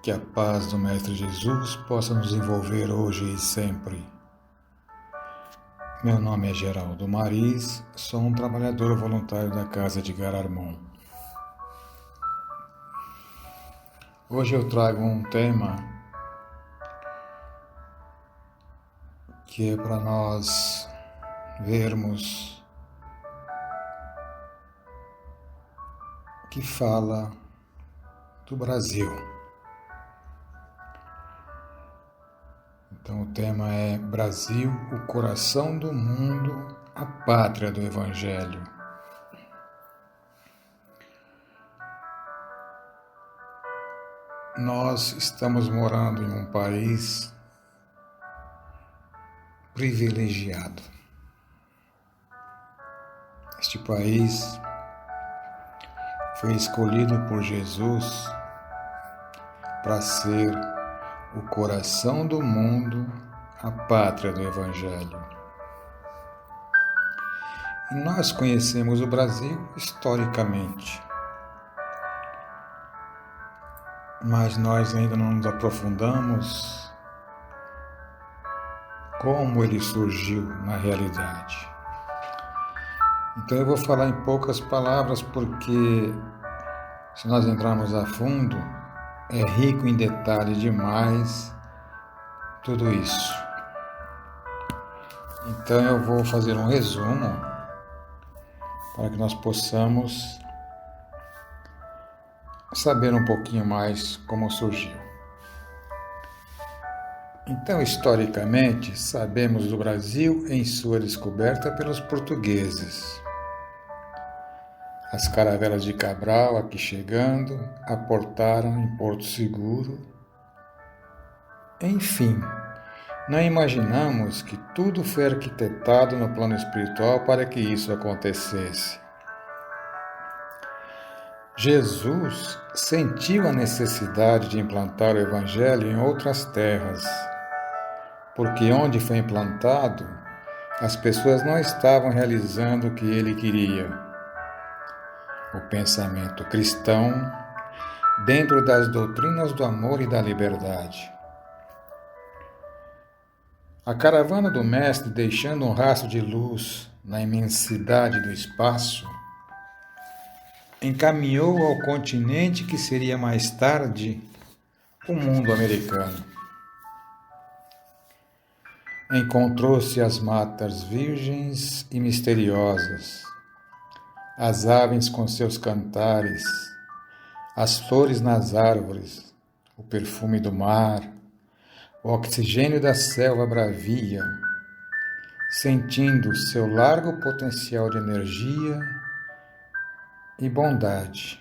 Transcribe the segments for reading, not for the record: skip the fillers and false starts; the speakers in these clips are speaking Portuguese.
Que a paz do Mestre Jesus possa nos envolver hoje e sempre. Meu nome é Geraldo Mariz, sou um trabalhador voluntário da Casa de Gararmon. Hoje eu trago um tema que é para nós vermos que fala do Brasil. Então o tema é Brasil, o coração do mundo, a pátria do Evangelho. Nós estamos morando em um país privilegiado. Este país foi escolhido por Jesus para ser o coração do mundo, a pátria do Evangelho. E nós conhecemos o Brasil historicamente, mas nós ainda não nos aprofundamos como ele surgiu na realidade. Então eu vou falar em poucas palavras porque, se nós entrarmos a fundo, é rico em detalhe demais tudo isso. Então eu vou fazer um resumo para que nós possamos saber um pouquinho mais como surgiu. Então, historicamente, sabemos do Brasil em sua descoberta pelos portugueses. As caravelas de Cabral, aqui chegando, aportaram em Porto Seguro. Enfim, não imaginamos que tudo foi arquitetado no plano espiritual para que isso acontecesse. Jesus sentiu a necessidade de implantar o Evangelho em outras terras, porque onde foi implantado, as pessoas não estavam realizando o que ele queria. O pensamento cristão dentro das doutrinas do amor e da liberdade. A caravana do Mestre, deixando um rastro de luz na imensidade do espaço, encaminhou ao continente que seria mais tarde o mundo americano. Encontrou-se as matas virgens e misteriosas, as aves com seus cantares, as flores nas árvores, o perfume do mar, o oxigênio da selva bravia, sentindo seu largo potencial de energia e bondade,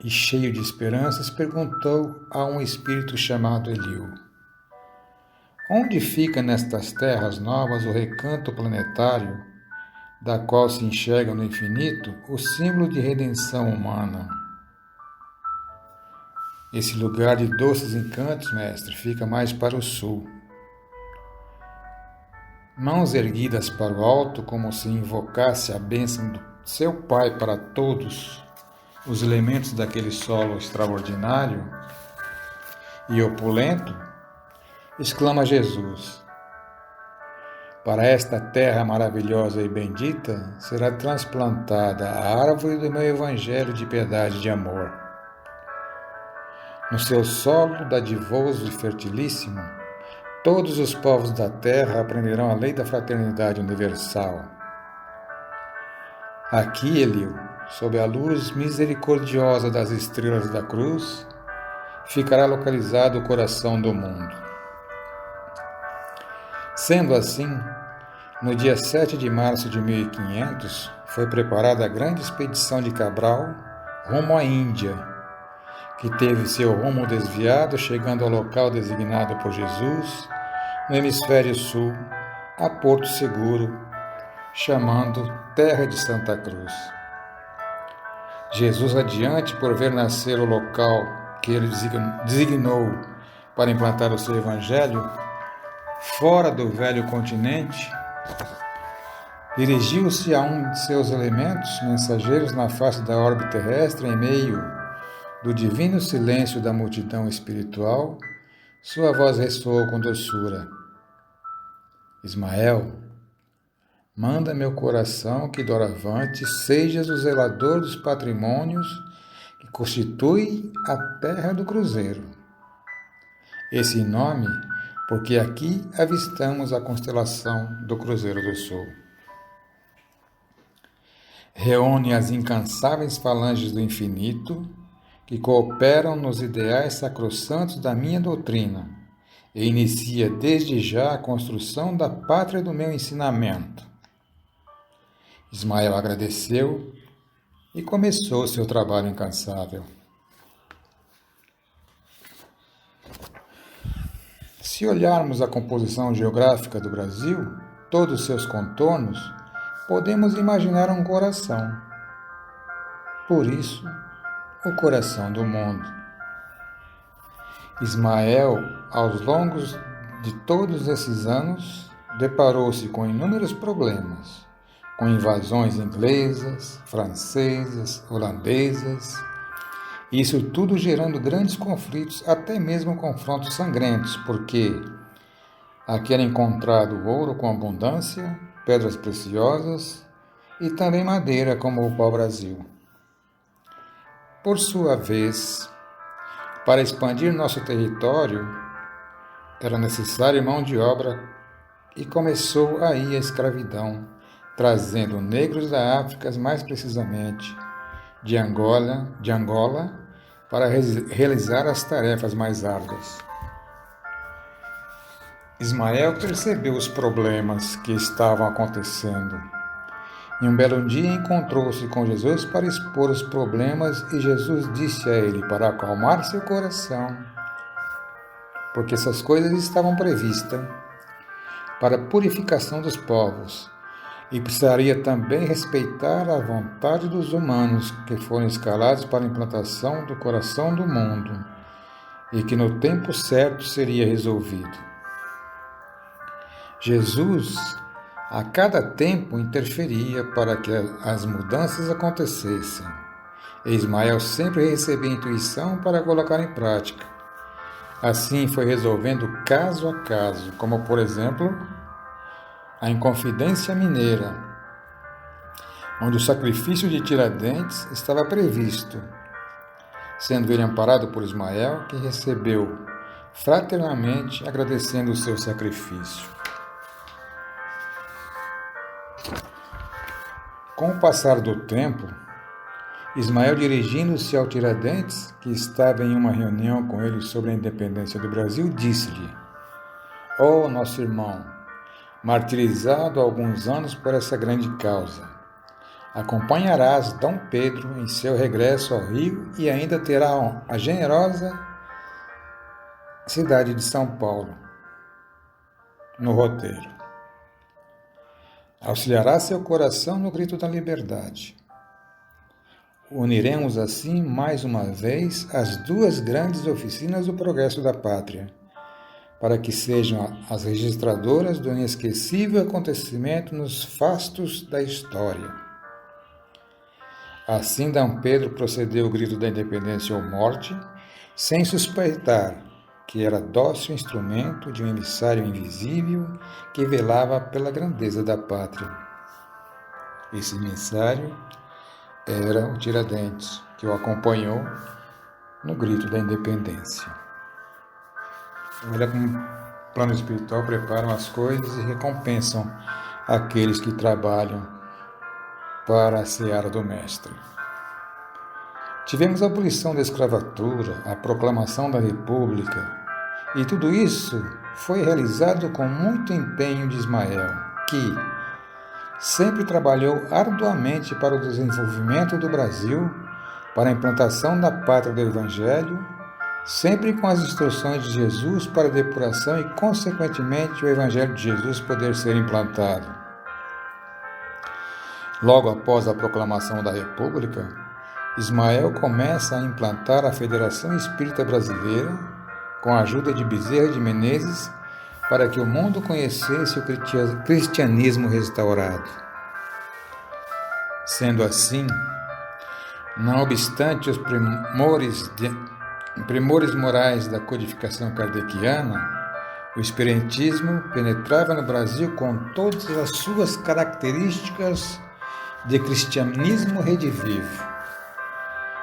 e cheio de esperanças, perguntou a um espírito chamado Eliú: onde fica nestas terras novas o recanto planetário, da qual se enxerga no infinito o símbolo de redenção humana? Esse lugar de doces encantos, mestre, fica mais para o sul. Mãos erguidas para o alto, como se invocasse a bênção do seu Pai para todos os elementos daquele solo extraordinário e opulento, exclama Jesus: para esta terra maravilhosa e bendita será transplantada a árvore do meu evangelho de piedade e de amor. No seu solo dadivoso e fertilíssimo, todos os povos da terra aprenderão a lei da fraternidade universal. Aqui, Eliú, sob a luz misericordiosa das estrelas da cruz, ficará localizado o coração do mundo. Sendo assim, no dia 7 de março de 1500, foi preparada a grande expedição de Cabral rumo à Índia, que teve seu rumo desviado, chegando ao local designado por Jesus, no hemisfério sul, a Porto Seguro, chamando Terra de Santa Cruz. Jesus, adiante por ver nascer o local que ele designou para implantar o seu evangelho, fora do velho continente, dirigiu-se a um de seus elementos mensageiros na face da órbita terrestre, em meio do divino silêncio da multidão espiritual, sua voz ressoou com doçura. Ismael, manda meu coração que doravante sejas o zelador dos patrimônios que constitui a terra do cruzeiro. Esse nome, porque aqui avistamos a constelação do Cruzeiro do Sul. Reúne as incansáveis falanges do infinito que cooperam nos ideais sacrossantos da minha doutrina e inicia desde já a construção da pátria do meu ensinamento. Ismael agradeceu e começou seu trabalho incansável. Se olharmos a composição geográfica do Brasil, todos seus contornos, podemos imaginar um coração. Por isso, o coração do mundo. Ismael, aos longos de todos esses anos, deparou-se com inúmeros problemas, com invasões inglesas, francesas, holandesas, isso tudo gerando grandes conflitos, até mesmo confrontos sangrentos, porque aqui era encontrado ouro com abundância, pedras preciosas e também madeira, como o pau-brasil. Por sua vez, para expandir nosso território, era necessária mão de obra e começou aí a escravidão, trazendo negros da África, mais precisamente de Angola, para realizar as tarefas mais árduas. Ismael percebeu os problemas que estavam acontecendo. E um belo dia encontrou-se com Jesus para expor os problemas e Jesus disse a ele para acalmar seu coração, porque essas coisas estavam previstas para a purificação dos povos e precisaria também respeitar a vontade dos humanos que foram escalados para a implantação do coração do mundo e que no tempo certo seria resolvido. Jesus, a cada tempo, interferia para que as mudanças acontecessem. E Ismael sempre recebia intuição para colocar em prática. Assim foi resolvendo caso a caso, como por exemplo, a Inconfidência Mineira, onde o sacrifício de Tiradentes estava previsto, sendo ele amparado por Ismael, que recebeu fraternalmente agradecendo o seu sacrifício. Com o passar do tempo, Ismael, dirigindo-se ao Tiradentes, que estava em uma reunião com ele sobre a independência do Brasil, disse-lhe: Ó nosso irmão, martirizado há alguns anos por essa grande causa, acompanharás Dom Pedro em seu regresso ao Rio e ainda terá a generosa cidade de São Paulo no roteiro. Auxiliará seu coração no grito da liberdade. Uniremos assim, mais uma vez, as duas grandes oficinas do progresso da pátria, para que sejam as registradoras do inesquecível acontecimento nos fastos da história. Assim, D. Pedro procedeu o grito da independência ou morte, sem suspeitar que era dócil instrumento de um emissário invisível que velava pela grandeza da pátria. Esse emissário era o Tiradentes, que o acompanhou no grito da independência. Olha como o plano espiritual preparam as coisas e recompensam aqueles que trabalham para a seara do Mestre. Tivemos a abolição da escravatura, a proclamação da República, e tudo isso foi realizado com muito empenho de Ismael, que sempre trabalhou arduamente para o desenvolvimento do Brasil, para a implantação da pátria do Evangelho, sempre com as instruções de Jesus para a depuração e, consequentemente, o Evangelho de Jesus poder ser implantado. Logo após a proclamação da República, Ismael começa a implantar a Federação Espírita Brasileira, com a ajuda de Bezerra de Menezes, para que o mundo conhecesse o cristianismo restaurado. Sendo assim, Não obstante os primores morais da codificação kardeciana, o Espiritismo penetrava no Brasil com todas as suas características de cristianismo redivivo,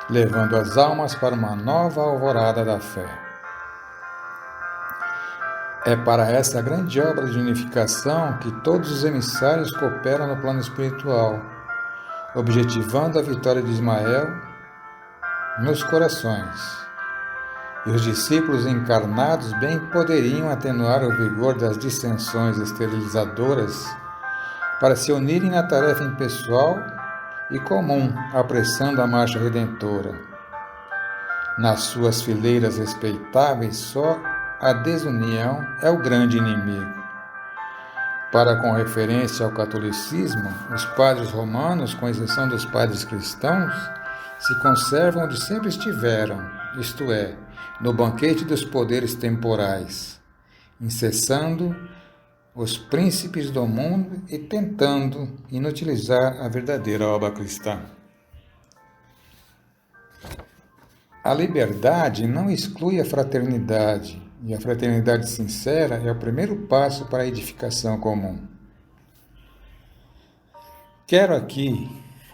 levando as almas para uma nova alvorada da fé. É para essa grande obra de unificação que todos os emissários cooperam no plano espiritual, objetivando a vitória de Ismael nos corações. E os discípulos encarnados bem poderiam atenuar o vigor das dissensões esterilizadoras para se unirem na tarefa impessoal e comum, apressando a marcha redentora. Nas suas fileiras respeitáveis, só a desunião é o grande inimigo. Para com referência ao catolicismo, os padres romanos, com exceção dos padres cristãos, se conservam onde sempre estiveram, isto é, no banquete dos poderes temporais, incessando os príncipes do mundo e tentando inutilizar a verdadeira obra cristã. A liberdade não exclui a fraternidade, e a fraternidade sincera é o primeiro passo para a edificação comum. Quero aqui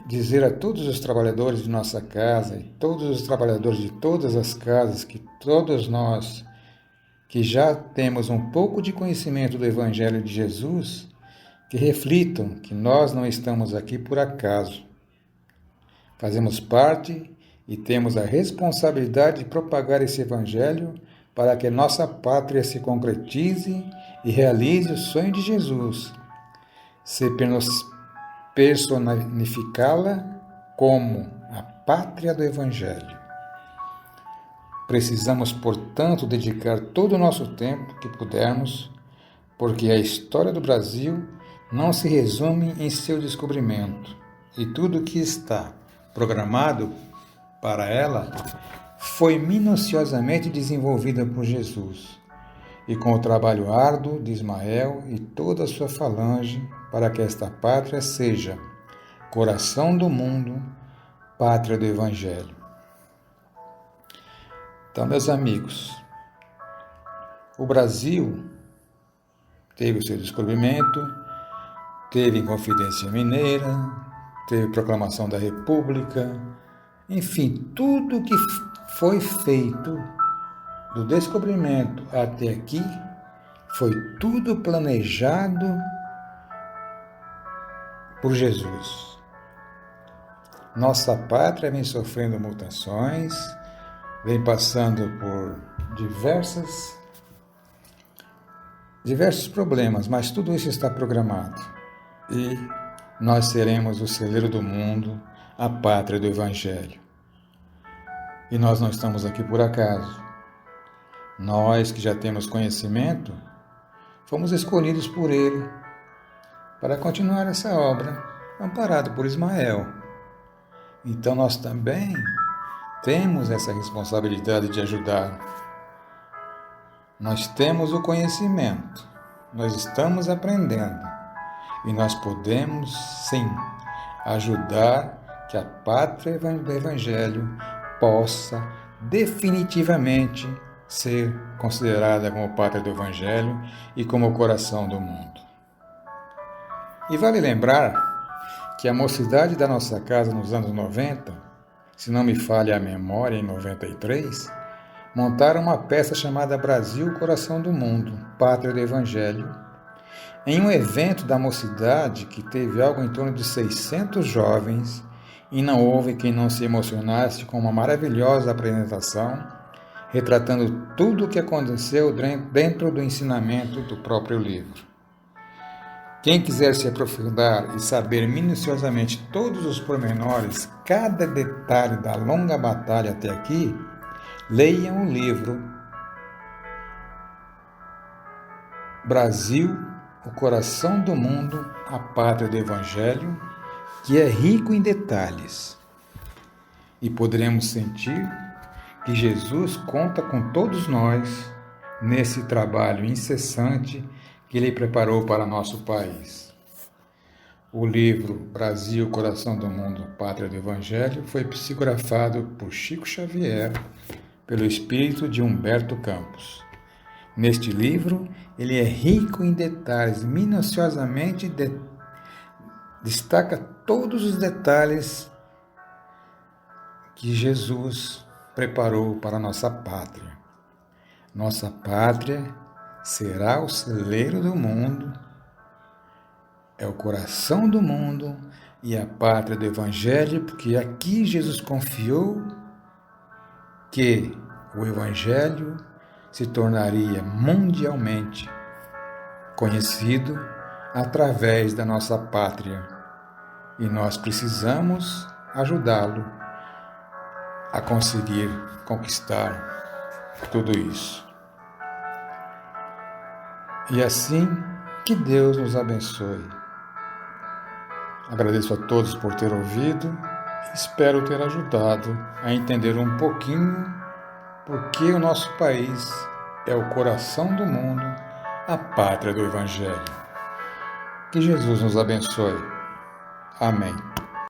dizer a todos os trabalhadores de nossa casa e todos os trabalhadores de todas as casas que todos nós que já temos um pouco de conhecimento do Evangelho de Jesus, que reflitam que nós não estamos aqui por acaso. Fazemos parte e temos a responsabilidade de propagar esse Evangelho para que nossa pátria se concretize e realize o sonho de Jesus, se personificá-la como a pátria do Evangelho. Precisamos, portanto, dedicar todo o nosso tempo que pudermos, porque a história do Brasil não se resume em seu descobrimento, e tudo o que está programado para ela foi minuciosamente desenvolvida por Jesus, e com o trabalho árduo de Ismael e toda a sua falange para que esta pátria seja coração do mundo, pátria do Evangelho. Então, meus amigos, o Brasil teve o seu descobrimento, teve Inconfidência Mineira, teve Proclamação da República, enfim, tudo que foi feito do descobrimento até aqui foi tudo planejado por Jesus. Nossa pátria vem sofrendo mutações, vem passando por diversos problemas, mas tudo isso está programado. E nós seremos o celeiro do mundo, a pátria do Evangelho. E nós não estamos aqui por acaso. Nós que já temos conhecimento, fomos escolhidos por Ele para continuar essa obra, amparado por Ismael. Então nós também temos essa responsabilidade de ajudar. Nós temos o conhecimento, nós estamos aprendendo e nós podemos, sim, ajudar que a pátria do Evangelho possa definitivamente ser considerada como pátria do Evangelho e como o coração do mundo. E vale lembrar que a mocidade da nossa casa nos anos 90, se não me falha a memória, em 93, montaram uma peça chamada Brasil, Coração do Mundo, Pátria do Evangelho, em um evento da mocidade que teve algo em torno de 600 jovens, e não houve quem não se emocionasse com uma maravilhosa apresentação, retratando tudo o que aconteceu dentro do ensinamento do próprio livro. Quem quiser se aprofundar e saber minuciosamente todos os pormenores, cada detalhe da longa batalha até aqui, leiam o livro Brasil, o Coração do Mundo, a Pátria do Evangelho, que é rico em detalhes. E poderemos sentir que Jesus conta com todos nós nesse trabalho incessante que Ele preparou para nosso país. O livro Brasil, Coração do Mundo, Pátria do Evangelho foi psicografado por Chico Xavier, pelo espírito de Humberto Campos. Neste livro, ele é rico em detalhes, minuciosamente destaca todos os detalhes que Jesus preparou para a nossa pátria. Nossa pátria será o celeiro do mundo, é o coração do mundo e a pátria do Evangelho, porque aqui Jesus confiou que o Evangelho se tornaria mundialmente conhecido através da nossa pátria. E nós precisamos ajudá-lo a conseguir conquistar tudo isso. E assim, que Deus nos abençoe. Agradeço a todos por ter ouvido e espero ter ajudado a entender um pouquinho porque o nosso país é o coração do mundo, a pátria do Evangelho. Que Jesus nos abençoe. Amém.